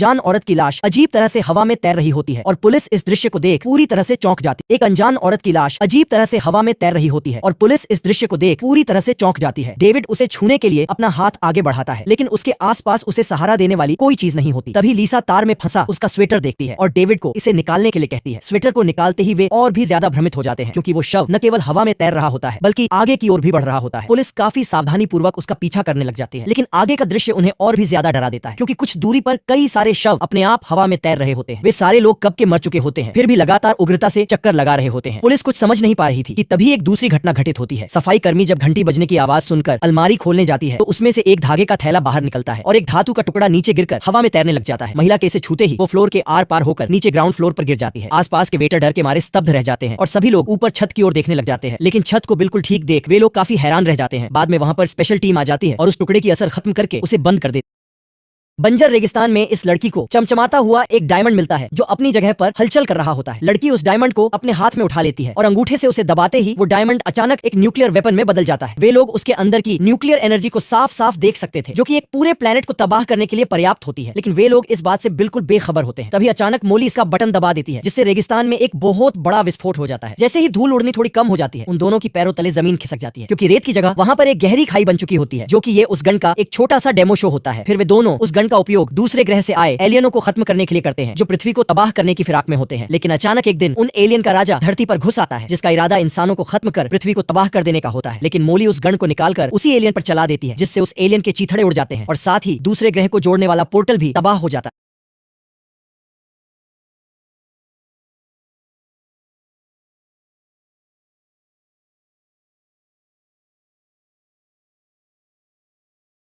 जान औरत की लाश अजीब तरह से हवा में तैर रही होती है और पुलिस इस दृश्य को देख पूरी तरह से चौंक जाती है। एक अनजान औरत की लाश अजीब तरह से हवा में तैर रही होती है और पुलिस इस दृश्य को देख पूरी तरह से चौंक जाती है। डेविड उसे छूने के लिए अपना हाथ आगे बढ़ाता है, लेकिन उसके आसपास उसे सहारा देने वाली कोई चीज नहीं होती। तभी लीसा तार में फंसा उसका स्वेटर देखती है और डेविड को इसे निकालने के लिए कहती है। स्वेटर को निकालते ही वे और भी ज्यादा भ्रमित हो जाते हैं, क्योंकि वो शव न केवल हवा में तैर रहा होता है बल्कि आगे की ओर भी बढ़ रहा होता है। पुलिस काफी सावधानी पूर्वक उसका पीछा करने लग जाती है, लेकिन आगे का दृश्य उन्हें और भी ज्यादा डरा देता है, क्योंकि कुछ दूरी पर कई सारे शव अपने आप हवा में तैर रहे होते हैं। वे सारे लोग कब के मर चुके होते हैं, फिर भी लगातार उग्रता से चक्कर लगा रहे होते हैं। पुलिस कुछ समझ नहीं पा रही थी कि तभी एक दूसरी घटना घटित होती है। सफाई कर्मी जब घंटी बजने की आवाज सुनकर अलमारी खोलने जाती है तो उसमें से एक धागे का थैला बाहर निकलता है और एक धातु का टुकड़ा नीचे गिरकर हवा में तैरने लग जाता है। महिला के इसे छूते ही वो फ्लोर के आर पार होकर नीचे ग्राउंड फ्लोर पर गिर जाती है। आसपास के वेटर डर के मारे स्तब्ध रह जाते हैं और सभी लोग ऊपर छत की ओर देखने लग जाते हैं, लेकिन छत को बिल्कुल ठीक देख वे लोग काफी हैरान रह जाते हैं। बाद में वहां पर स्पेशल टीम आ जाती है और उस टुकड़े की असर खत्म करके उसे बंद कर देती है। बंजर रेगिस्तान में इस लड़की को चमचमाता हुआ एक डायमंड मिलता है जो अपनी जगह पर हलचल कर रहा होता है। लड़की उस डायमंड को अपने हाथ में उठा लेती है और अंगूठे से उसे दबाते ही वो डायमंड अचानक एक न्यूक्लियर वेपन में बदल जाता है। वे लोग उसके अंदर की न्यूक्लियर एनर्जी को साफ साफ देख सकते थे, जो कि एक पूरे प्लेनेट को तबाह करने के लिए पर्याप्त होती है, लेकिन वे लोग इस बात से बिल्कुल बेखबर होते हैं। तभी अचानक मोली इसका बटन दबा देती है, जिससे रेगिस्तान में एक बहुत बड़ा विस्फोट हो जाता है। जैसे ही धूल उड़नी थोड़ी कम हो जाती है, उन दोनों की पैरों तले जमीन खिसक जाती है, क्योंकि रेत की जगह वहां पर एक गहरी खाई बन चुकी होती है, जो कि ये उस गन का एक छोटा सा डेमो शो होता है। फिर वे दोनों उस गन का उपयोग दूसरे ग्रह से आए एलियनों को खत्म करने के लिए करते हैं, जो पृथ्वी को तबाह करने की फिराक में होते हैं। लेकिन अचानक एक दिन उन एलियन का राजा धरती पर घुस आता है, जिसका इरादा इंसानों को खत्म कर पृथ्वी को तबाह कर देने का होता है। लेकिन मोली उस गन को निकालकर उसी एलियन पर चला देती है, जिससे उस एलियन के चीथड़े उड़ जाते हैं और साथ ही दूसरे ग्रह को जोड़ने वाला पोर्टल भी तबाह हो जाता है।